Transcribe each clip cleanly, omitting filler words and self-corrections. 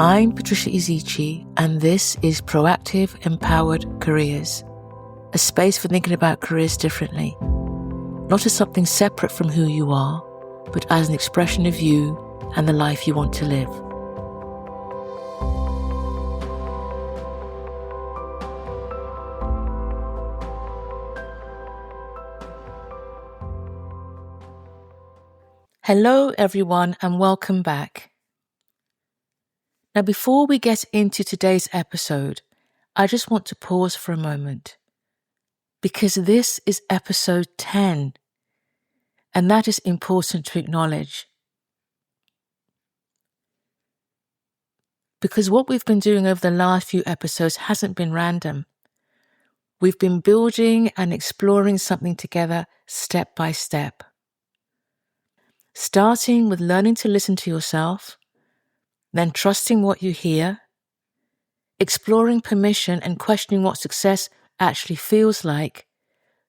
I'm Patricia Ezechie, and this is Proactive Empowered Careers, a space for thinking about careers differently, not as something separate from who you are, but as an expression of you and the life you want to live. Hello everyone and welcome back. Now before we get into today's episode, I just want to pause for a moment because this is episode 10 and that is important to acknowledge. Because what we've been doing over the last few episodes hasn't been random. We've been building and exploring something together step by step. Starting with learning to listen to yourself, then trusting what you hear, exploring permission and questioning what success actually feels like,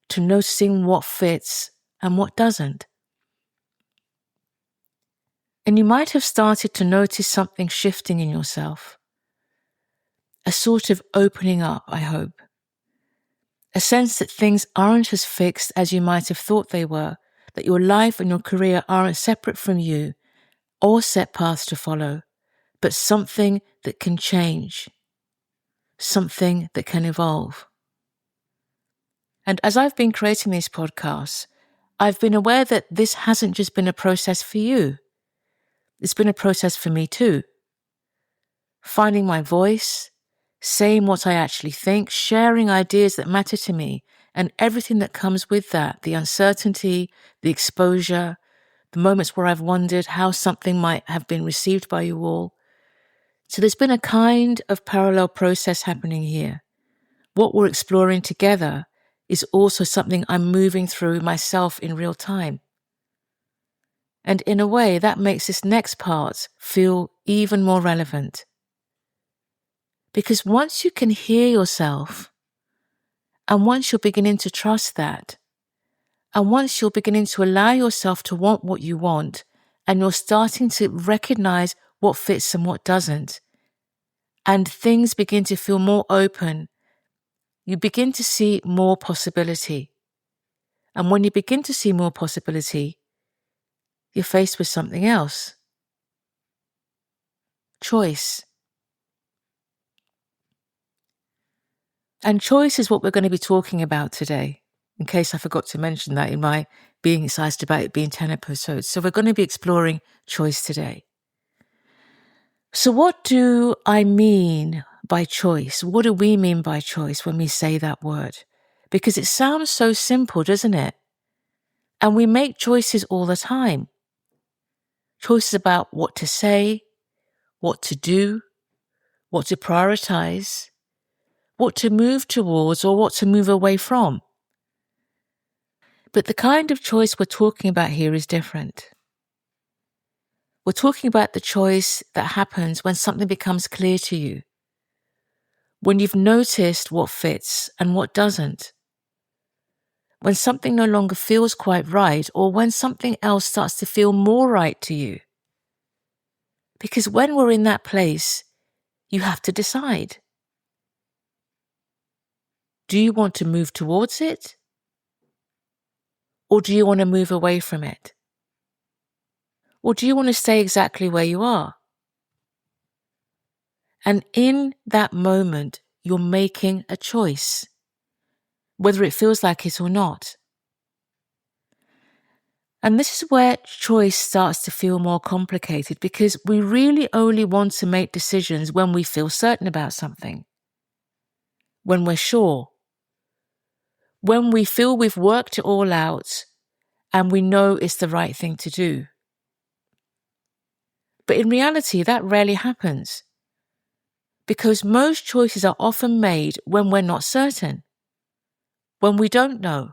to noticing what fits and what doesn't. And you might have started to notice something shifting in yourself. A sort of opening up, I hope. A sense that things aren't as fixed as you might have thought they were, that your life and your career aren't separate from you or set paths to follow, but something that can change, something that can evolve. And as I've been creating these podcasts, I've been aware that this hasn't just been a process for you. It's been a process for me too. Finding my voice, saying what I actually think, sharing ideas that matter to me, and everything that comes with that, the uncertainty, the exposure, the moments where I've wondered how something might have been received by you all. So there's been a kind of parallel process happening here. What we're exploring together is also something I'm moving through myself in real time. And in a way, that makes this next part feel even more relevant. Because once you can hear yourself, and once you're beginning to trust that, and once you're beginning to allow yourself to want what you want, and you're starting to recognize what fits and what doesn't, and things begin to feel more open, you begin to see more possibility. And when you begin to see more possibility, you're faced with something else. Choice. And choice is what we're going to be talking about today, in case I forgot to mention that in my being excited about it being 10 episodes. So we're going to be exploring choice today. So what do I mean by choice? What do we mean by choice when we say that word? Because it sounds so simple, doesn't it? And we make choices all the time. Choices about what to say, what to do, what to prioritize, what to move towards or what to move away from. But the kind of choice we're talking about here is different. We're talking about the choice that happens when something becomes clear to you, when you've noticed what fits and what doesn't, when something no longer feels quite right, or when something else starts to feel more right to you. Because when we're in that place, you have to decide. Do you want to move towards it? Or do you want to move away from it? Or do you want to stay exactly where you are? And in that moment, you're making a choice, whether it feels like it or not. And this is where choice starts to feel more complicated, because we really only want to make decisions when we feel certain about something, when we're sure, when we feel we've worked it all out and we know it's the right thing to do. But in reality, that rarely happens, because most choices are often made when we're not certain, when we don't know,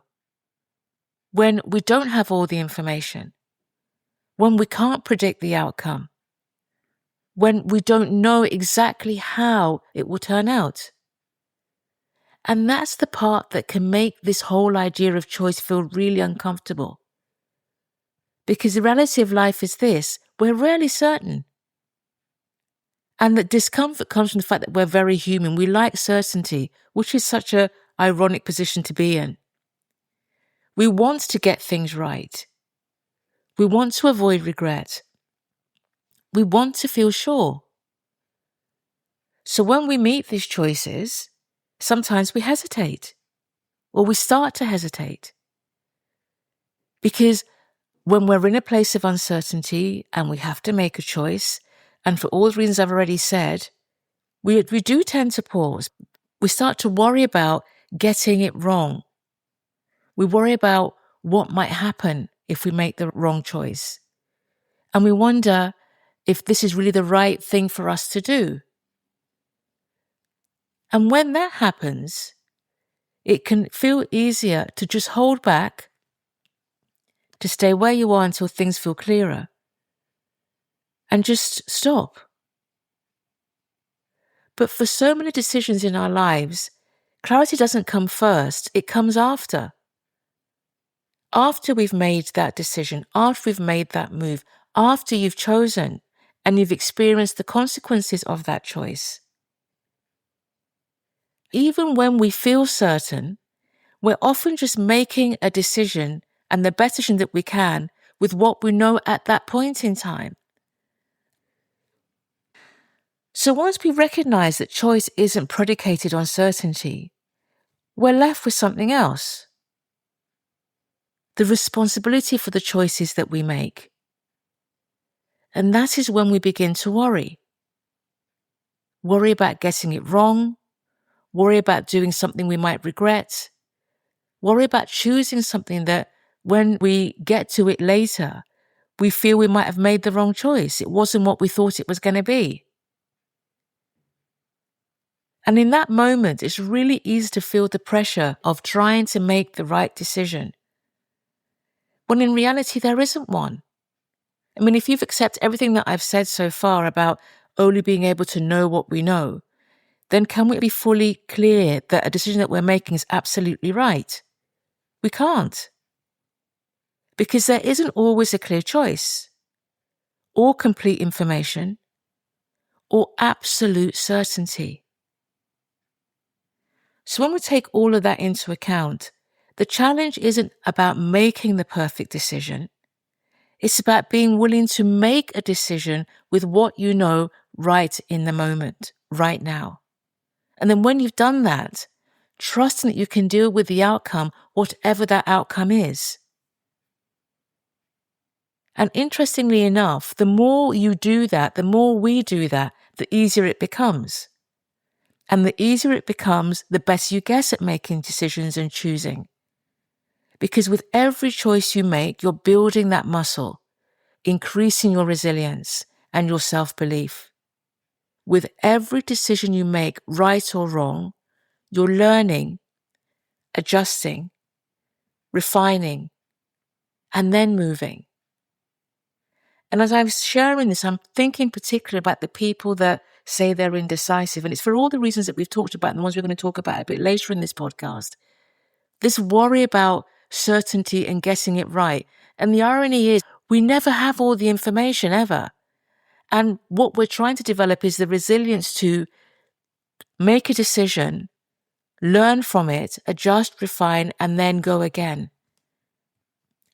when we don't have all the information, when we can't predict the outcome, when we don't know exactly how it will turn out. And that's the part that can make this whole idea of choice feel really uncomfortable. Because the reality of life is this: we're rarely certain. And the discomfort comes from the fact that we're very human. We like certainty, which is such an ironic position to be in. We want to get things right. We want to avoid regret. We want to feel sure. So when we meet these choices, sometimes we hesitate, or we start to hesitate. Because when we're in a place of uncertainty and we have to make a choice, and for all the reasons I've already said, we do tend to pause. We start to worry about getting it wrong. We worry about what might happen if we make the wrong choice. And we wonder if this is really the right thing for us to do. And when that happens, it can feel easier to just hold back, to stay where you are until things feel clearer, and just stop. But for so many decisions in our lives, clarity doesn't come first, it comes after. After we've made that decision, after we've made that move, after you've chosen and you've experienced the consequences of that choice. Even when we feel certain, we're often just making a decision and the best decision that we can with what we know at that point in time. So once we recognize that choice isn't predicated on certainty, we're left with something else. The responsibility for the choices that we make. And that is when we begin to worry. Worry about getting it wrong, worry about doing something we might regret, worry about choosing something that when we get to it later, we feel we might have made the wrong choice. It wasn't what we thought it was going to be. And in that moment, it's really easy to feel the pressure of trying to make the right decision, when in reality, there isn't one. I mean, if you've accepted everything that I've said so far about only being able to know what we know, then can we be fully clear that a decision that we're making is absolutely right? We can't. Because there isn't always a clear choice, or complete information, or absolute certainty. So when we take all of that into account, the challenge isn't about making the perfect decision. It's about being willing to make a decision with what you know right in the moment, right now. And then when you've done that, trusting that you can deal with the outcome, whatever that outcome is. And interestingly enough, the more you do that, the more we do that, the easier it becomes. And the easier it becomes, the better you get at making decisions and choosing. Because with every choice you make, you're building that muscle, increasing your resilience and your self-belief. With every decision you make, right or wrong, you're learning, adjusting, refining, and then moving. And as I'm sharing this, I'm thinking particularly about the people that say they're indecisive. And it's for all the reasons that we've talked about and the ones we're going to talk about a bit later in this podcast. This worry about certainty and getting it right. And the irony is we never have all the information ever. And what we're trying to develop is the resilience to make a decision, learn from it, adjust, refine, and then go again.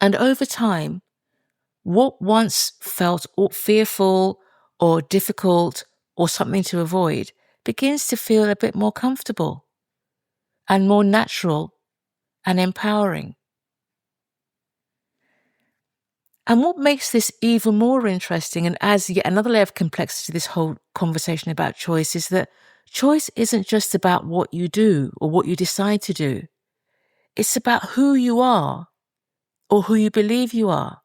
And over time, what once felt fearful or difficult or something to avoid begins to feel a bit more comfortable and more natural and empowering. And what makes this even more interesting and adds yet another layer of complexity to this whole conversation about choice is that choice isn't just about what you do or what you decide to do. It's about who you are or who you believe you are.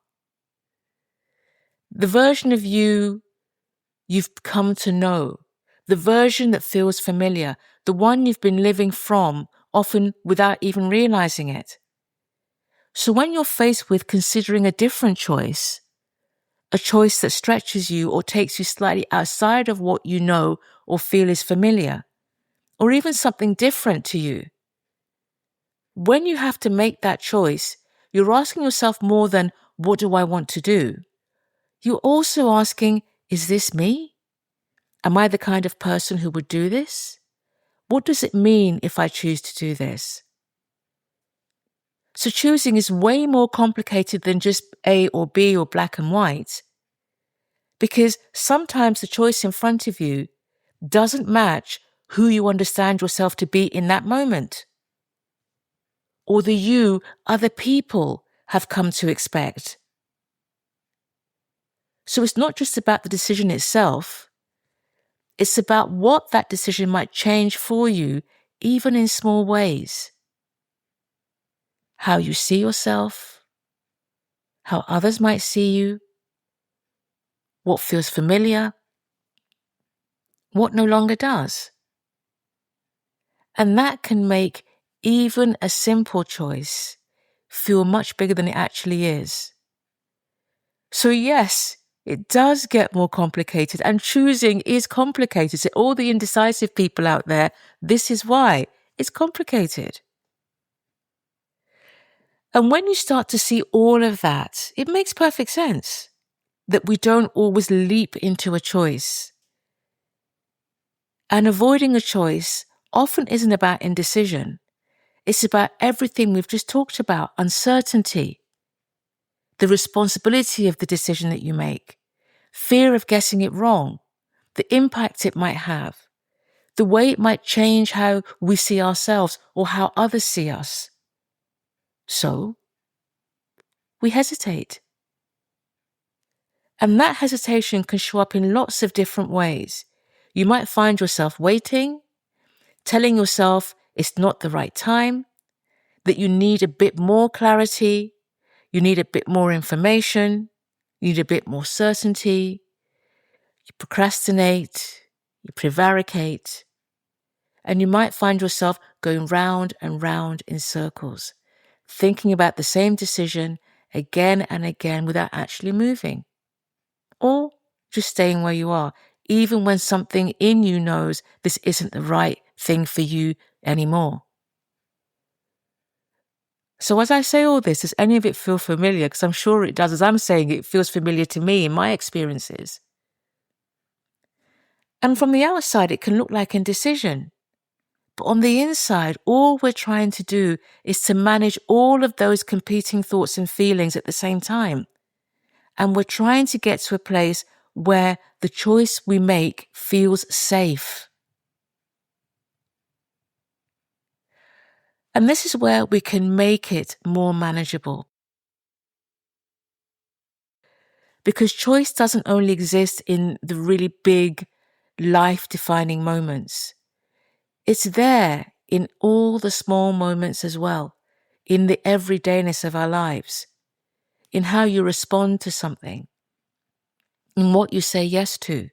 The version of you you've come to know, the version that feels familiar, the one you've been living from, often without even realizing it. So when you're faced with considering a different choice, a choice that stretches you or takes you slightly outside of what you know or feel is familiar, or even something different to you, when you have to make that choice, you're asking yourself more than, what do I want to do? You're also asking, is this me? Am I the kind of person who would do this? What does it mean if I choose to do this? So choosing is way more complicated than just A or B or black and white, because sometimes the choice in front of you doesn't match who you understand yourself to be in that moment, or the you other people have come to expect. So it's not just about the decision itself, it's about what that decision might change for you, even in small ways. How you see yourself, how others might see you, what feels familiar, what no longer does. And that can make even a simple choice feel much bigger than it actually is. So yes, it does get more complicated, and choosing is complicated. So all the indecisive people out there, this is why it's complicated. And when you start to see all of that, it makes perfect sense that we don't always leap into a choice. And avoiding a choice often isn't about indecision. It's about everything we've just talked about: uncertainty, the responsibility of the decision that you make, fear of getting it wrong, the impact it might have, the way it might change how we see ourselves or how others see us. So, we hesitate. And that hesitation can show up in lots of different ways. You might find yourself waiting, telling yourself it's not the right time, that you need a bit more clarity, you need a bit more information, you need a bit more certainty. You procrastinate, you prevaricate, and you might find yourself going round and round in circles, thinking about the same decision again and again without actually moving. Or just staying where you are, even when something in you knows this isn't the right thing for you anymore. So as I say all this, does any of it feel familiar? Because I'm sure it does. As I'm saying, it feels familiar to me in my experiences. And from the outside, it can look like indecision. But on the inside, all we're trying to do is to manage all of those competing thoughts and feelings at the same time. And we're trying to get to a place where the choice we make feels safe. And this is where we can make it more manageable. Because choice doesn't only exist in the really big, life-defining moments. It's there in all the small moments as well, in the everydayness of our lives, in how you respond to something, in what you say yes to,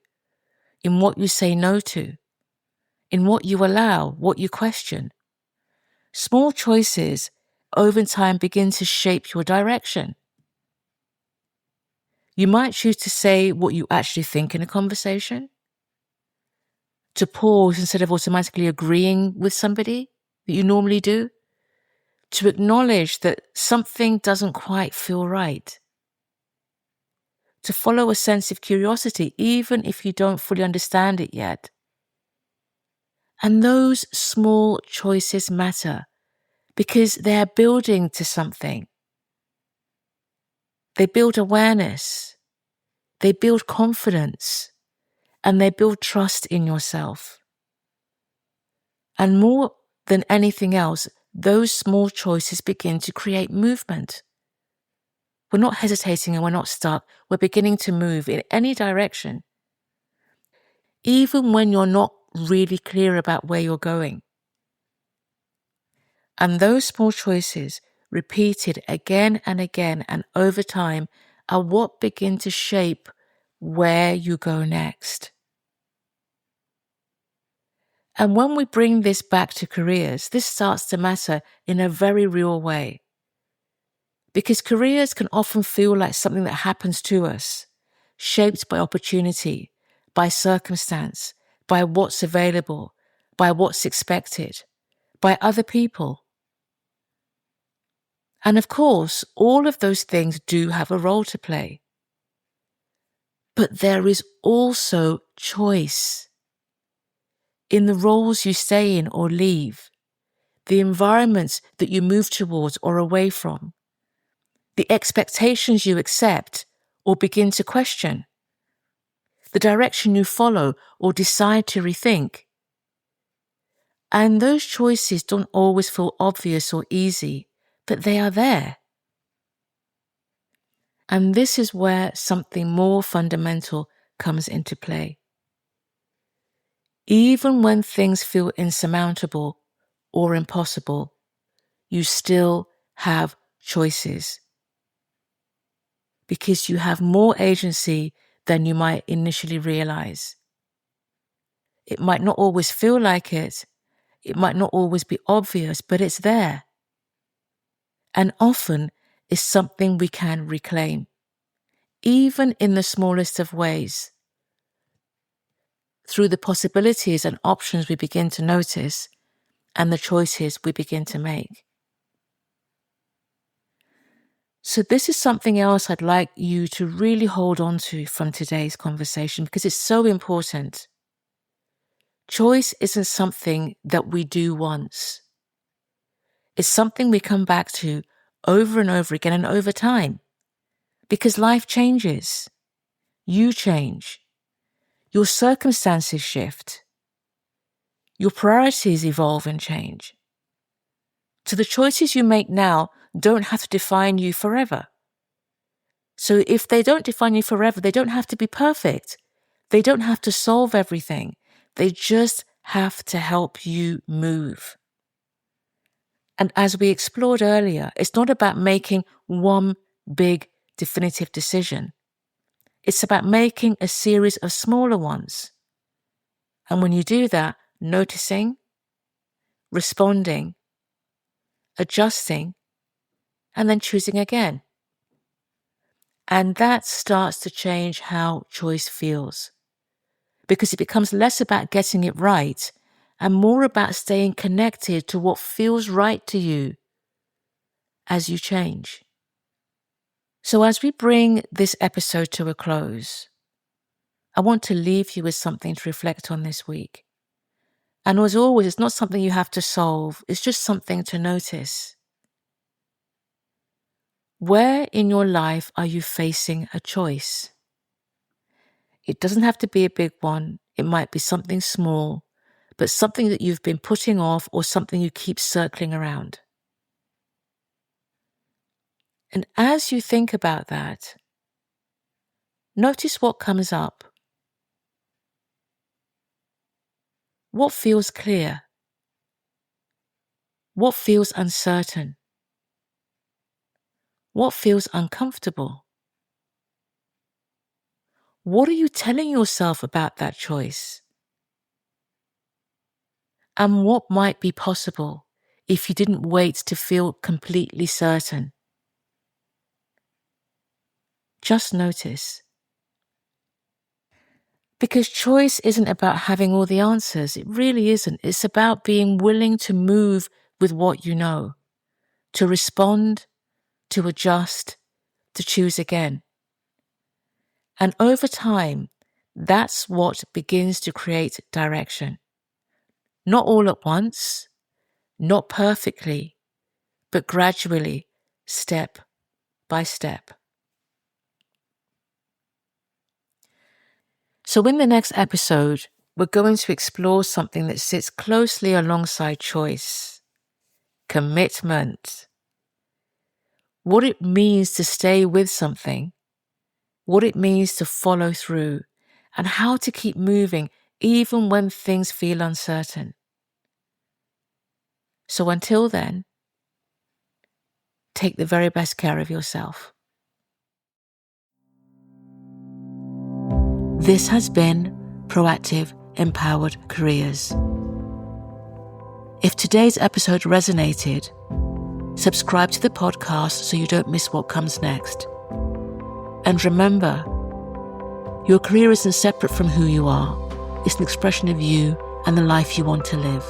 in what you say no to, in what you allow, what you question. Small choices over time begin to shape your direction. You might choose to say what you actually think in a conversation, to pause instead of automatically agreeing with somebody that you normally do, to acknowledge that something doesn't quite feel right, to follow a sense of curiosity even if you don't fully understand it yet. And those small choices matter because they're building to something. They build awareness, they build confidence, and they build trust in yourself. And more than anything else, those small choices begin to create movement. We're not hesitating and we're not stuck. We're beginning to move in any direction, even when you're not really clear about where you're going. And those small choices, repeated again and again and over time, are what begin to shape where you go next. And when we bring this back to careers, this starts to matter in a very real way. Because careers can often feel like something that happens to us, shaped by opportunity, by circumstance, by what's available, by what's expected, by other people. And of course, all of those things do have a role to play. But there is also choice in the roles you stay in or leave, the environments that you move towards or away from, the expectations you accept or begin to question, the direction you follow or decide to rethink. And those choices don't always feel obvious or easy, but they are there. And this is where something more fundamental comes into play. Even when things feel insurmountable or impossible, you still have choices. Because you have more agency than you might initially realize. It might not always feel like it. It might not always be obvious, but it's there. And often is something we can reclaim, even in the smallest of ways. Through the possibilities and options we begin to notice and the choices we begin to make. So this is something else I'd like you to really hold on to from today's conversation because it's so important. Choice isn't something that we do once. It's something we come back to over and over again and over time. Because life changes. You change. Your circumstances shift. Your priorities evolve and change. So the choices you make now don't have to define you forever. So if they don't define you forever, they don't have to be perfect. They don't have to solve everything. They just have to help you move. And as we explored earlier, it's not about making one big definitive decision. It's about making a series of smaller ones. And when you do that, noticing, responding, adjusting, and then choosing again. And that starts to change how choice feels. Because it becomes less about getting it right and more about staying connected to what feels right to you as you change. So as we bring this episode to a close, I want to leave you with something to reflect on this week. And as always, it's not something you have to solve, it's just something to notice. Where in your life are you facing a choice? It doesn't have to be a big one. It might be something small, but something that you've been putting off or something you keep circling around. And as you think about that, notice what comes up. What feels clear? What feels uncertain? What feels uncomfortable? What are you telling yourself about that choice? And what might be possible if you didn't wait to feel completely certain? Just notice. Because choice isn't about having all the answers. It really isn't. It's about being willing to move with what you know, to respond, to adjust, to choose again. And over time, that's what begins to create direction. Not all at once, not perfectly, but gradually, step by step. So in the next episode, we're going to explore something that sits closely alongside choice, commitment. What it means to stay with something, what it means to follow through, and how to keep moving even when things feel uncertain. So until then, take the very best care of yourself. This has been Proactive Empowered Careers. If today's episode resonated, subscribe to the podcast so you don't miss what comes next. And remember, your career isn't separate from who you are. It's an expression of you and the life you want to live.